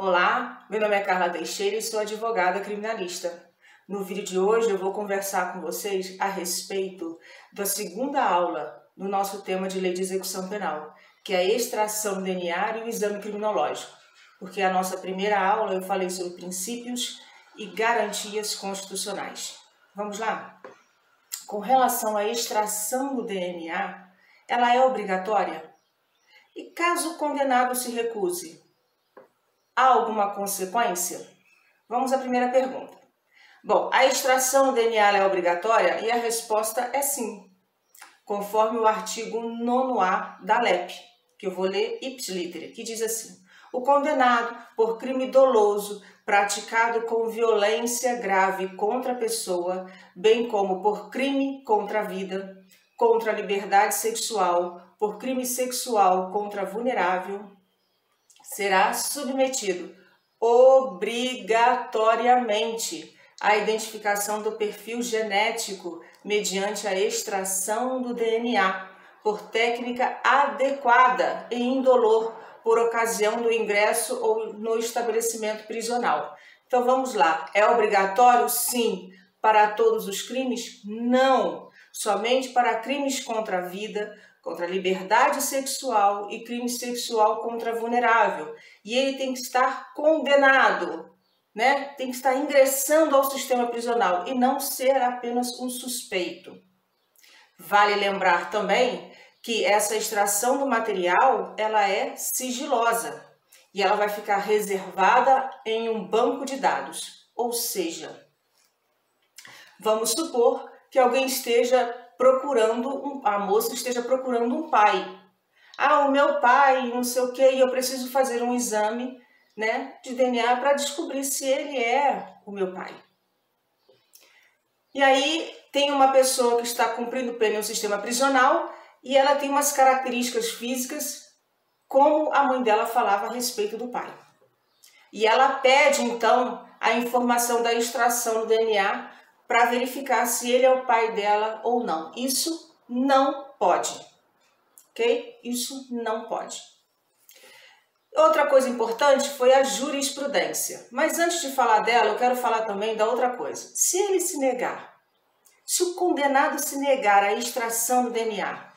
Olá, meu nome é Carla Teixeira e sou advogada criminalista. No vídeo de hoje eu vou conversar com vocês a respeito da segunda aula do nosso tema de lei de execução penal, que é a extração do DNA e o exame criminológico. Porque a nossa primeira aula eu falei sobre princípios e garantias constitucionais. Vamos lá? Com relação à extração do DNA, ela é obrigatória? E caso o condenado se recuse, há alguma consequência? Vamos à primeira pergunta. Bom, a extração do DNA é obrigatória e a resposta é sim, conforme o artigo 9º-A da LEP, que eu vou ler ipsiliter, que diz assim: o condenado por crime doloso praticado com violência grave contra a pessoa, bem como por crime contra a vida, contra a liberdade sexual, por crime sexual contra vulnerável, será submetido obrigatoriamente à identificação do perfil genético mediante a extração do DNA por técnica adequada e indolor por ocasião do ingresso ou no estabelecimento prisional. Então vamos lá, é obrigatório? Sim. Para todos os crimes? Não. Somente para crimes contra a vida, contra a liberdade sexual e crime sexual contra vulnerável. E ele tem que estar condenado, né? Tem que estar ingressando ao sistema prisional e não ser apenas um suspeito. Vale lembrar também que essa extração do material, ela é sigilosa e ela vai ficar reservada em um banco de dados. Ou seja, vamos supor que alguém esteja procurando, a moça esteja procurando um pai. Ah, o meu pai, não sei o quê, e eu preciso fazer um exame, né, de DNA para descobrir se ele é o meu pai. E aí tem uma pessoa que está cumprindo pena em um sistema prisional e ela tem umas características físicas como a mãe dela falava a respeito do pai. E ela pede, então, a informação da extração do DNA para verificar se ele é o pai dela ou não. Isso não pode, ok? Isso não pode. Outra coisa importante foi a jurisprudência. Mas antes de falar dela, eu quero falar também da outra coisa. Se ele se negar, se o condenado se negar a extração do DNA,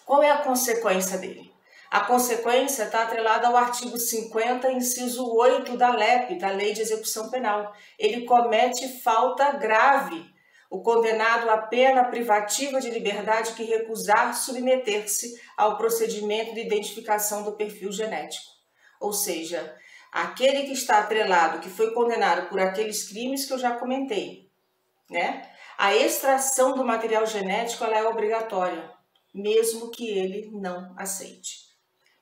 qual é a consequência dele? A consequência está atrelada ao artigo 50, inciso 8 da LEP, da Lei de Execução Penal. Ele comete falta grave. O condenado a pena privativa de liberdade que recusar submeter-se ao procedimento de identificação do perfil genético. Ou seja, aquele que está atrelado, que foi condenado por aqueles crimes que eu já comentei, né? A extração do material genético ela é obrigatória, mesmo que ele não aceite.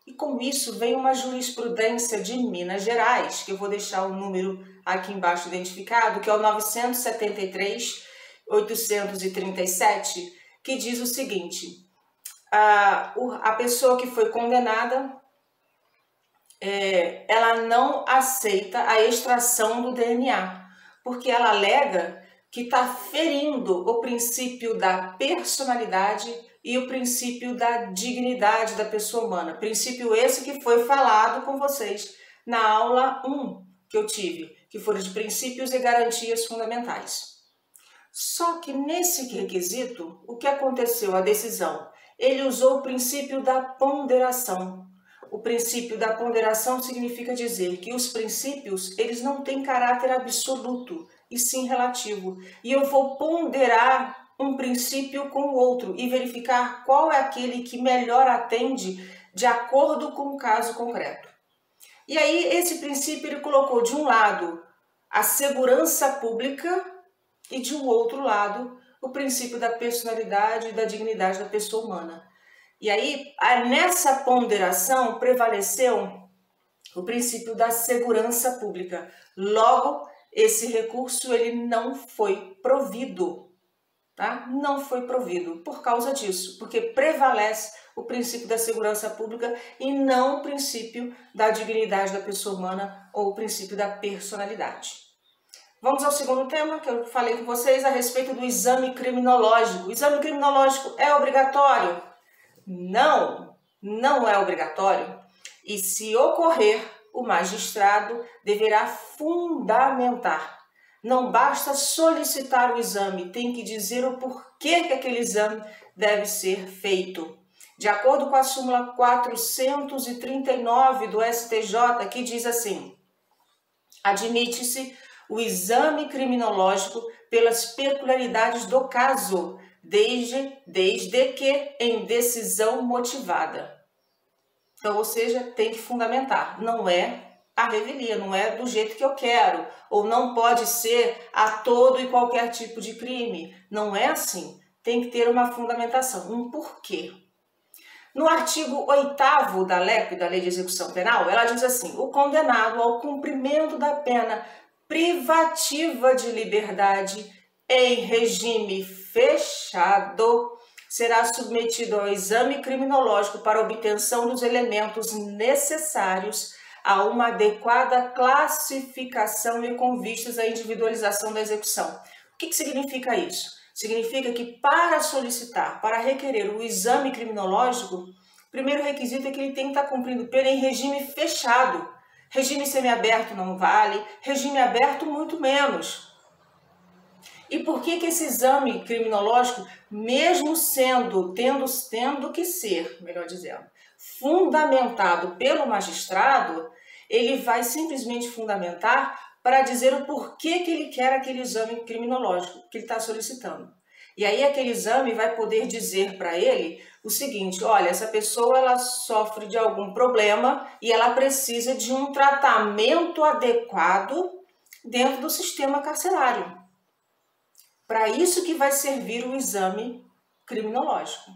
E com isso vem uma jurisprudência de Minas Gerais, que eu vou deixar o número aqui embaixo identificado, que é o 973/837, que diz o seguinte: a pessoa que foi condenada, ela não aceita a extração do DNA, porque ela alega que está ferindo o princípio da personalidade e o princípio da dignidade da pessoa humana. Princípio esse que foi falado com vocês na aula 1 que eu tive, que foram de princípios e garantias fundamentais. Só que nesse requisito, o que aconteceu? A decisão, ele usou o princípio da ponderação. O princípio da ponderação significa dizer que os princípios, eles não têm caráter absoluto, e sim relativo. E eu vou ponderar um princípio com o outro e verificar qual é aquele que melhor atende de acordo com o caso concreto. E aí esse princípio ele colocou de um lado a segurança pública e de um outro lado o princípio da personalidade e da dignidade da pessoa humana. E aí nessa ponderação prevaleceu o princípio da segurança pública. Logo, esse recurso ele não foi provido, tá? Não foi provido por causa disso, porque prevalece o princípio da segurança pública e não o princípio da dignidade da pessoa humana ou o princípio da personalidade. Vamos ao segundo tema que eu falei com vocês a respeito do exame criminológico. O exame criminológico é obrigatório? Não, não é obrigatório. E se ocorrer o magistrado deverá fundamentar. Não basta solicitar o exame, tem que dizer o porquê que aquele exame deve ser feito. De acordo com a súmula 439 do STJ, que diz assim: admite-se o exame criminológico pelas peculiaridades do caso, desde que em decisão motivada. Então, ou seja, tem que fundamentar. Não é a revelia, não é do jeito que eu quero, ou não pode ser a todo e qualquer tipo de crime. Não é assim. Tem que ter uma fundamentação, um porquê. No artigo 8º da LEP, da Lei de Execução Penal, ela diz assim: o condenado ao cumprimento da pena privativa de liberdade em regime fechado será submetido ao exame criminológico para obtenção dos elementos necessários a uma adequada classificação e com vistas à individualização da execução. O que significa isso? Significa que para solicitar, para requerer o exame criminológico, o primeiro requisito é que ele tem que estar cumprindo pena em regime fechado. Regime semiaberto não vale, regime aberto muito menos. E por que esse exame criminológico, mesmo tendo que ser, melhor dizendo, fundamentado pelo magistrado, ele vai simplesmente fundamentar para dizer o porquê que ele quer aquele exame criminológico que ele está solicitando. E aí aquele exame vai poder dizer para ele o seguinte: olha, essa pessoa ela sofre de algum problema e ela precisa de um tratamento adequado dentro do sistema carcerário. Para isso que vai servir o exame criminológico.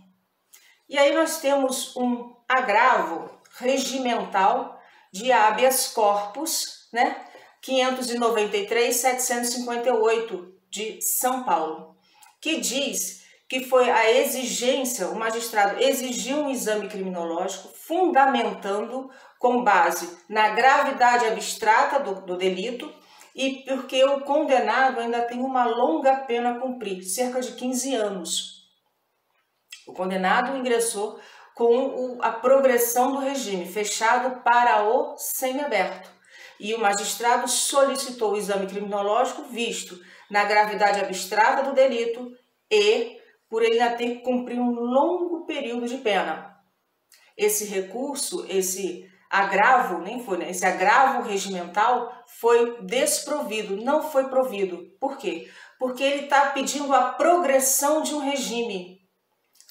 E aí nós temos um agravo regimental de habeas corpus, né? 593.758 de São Paulo, que diz que foi a exigência, o magistrado exigiu um exame criminológico fundamentando com base na gravidade abstrata do delito e porque o condenado ainda tem uma longa pena a cumprir, cerca de 15 anos. O condenado ingressou com a progressão do regime fechado para o semiaberto. E o magistrado solicitou o exame criminológico visto na gravidade abstrata do delito e por ele ainda ter que cumprir um longo período de pena. Esse recurso, esse agravo, esse agravo regimental foi desprovido, não foi provido. Por quê? Porque ele está pedindo a progressão de um regime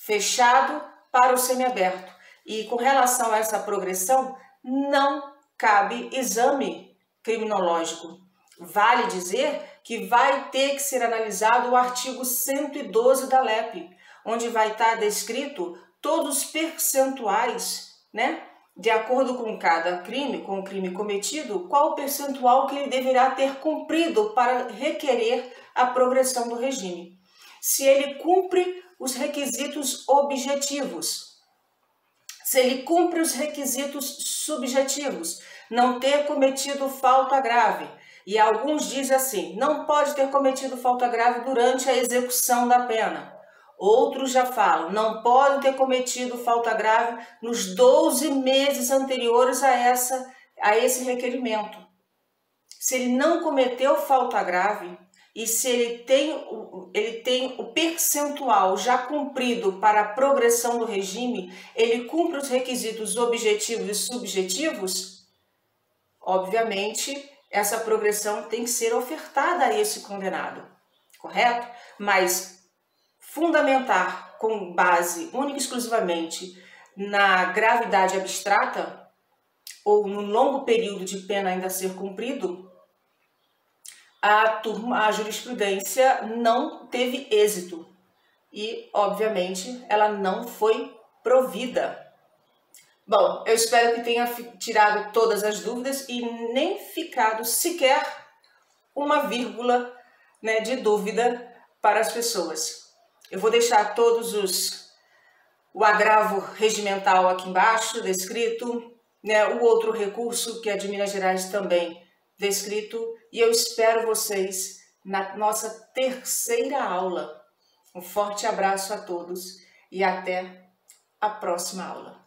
fechado para o semiaberto. E com relação a essa progressão, não cabe exame criminológico. Vale dizer que vai ter que ser analisado o artigo 112 da LEP, onde vai estar descrito todos os percentuais, né? De acordo com cada crime, com o crime cometido, qual o percentual que ele deverá ter cumprido para requerer a progressão do regime. Se ele cumpre os requisitos objetivos, se ele cumpre os requisitos subjetivos, não ter cometido falta grave. E alguns dizem assim, não pode ter cometido falta grave durante a execução da pena. Outros já falam, não pode ter cometido falta grave nos 12 meses anteriores a esse requerimento. Se ele não cometeu falta grave e se ele tem o percentual já cumprido para a progressão do regime, ele cumpre os requisitos objetivos e subjetivos, obviamente essa progressão tem que ser ofertada a esse condenado, correto? Mas fundamentar com base única e exclusivamente na gravidade abstrata ou no longo período de pena ainda a ser cumprido, a jurisprudência não teve êxito e, obviamente, ela não foi provida. Bom, eu espero que tenha tirado todas as dúvidas e nem ficado sequer uma vírgula, né, de dúvida para as pessoas. Eu vou deixar o agravo regimental aqui embaixo, descrito, né, o outro recurso que é de Minas Gerais também descrito, e eu espero vocês na nossa terceira aula. Um forte abraço a todos e até a próxima aula.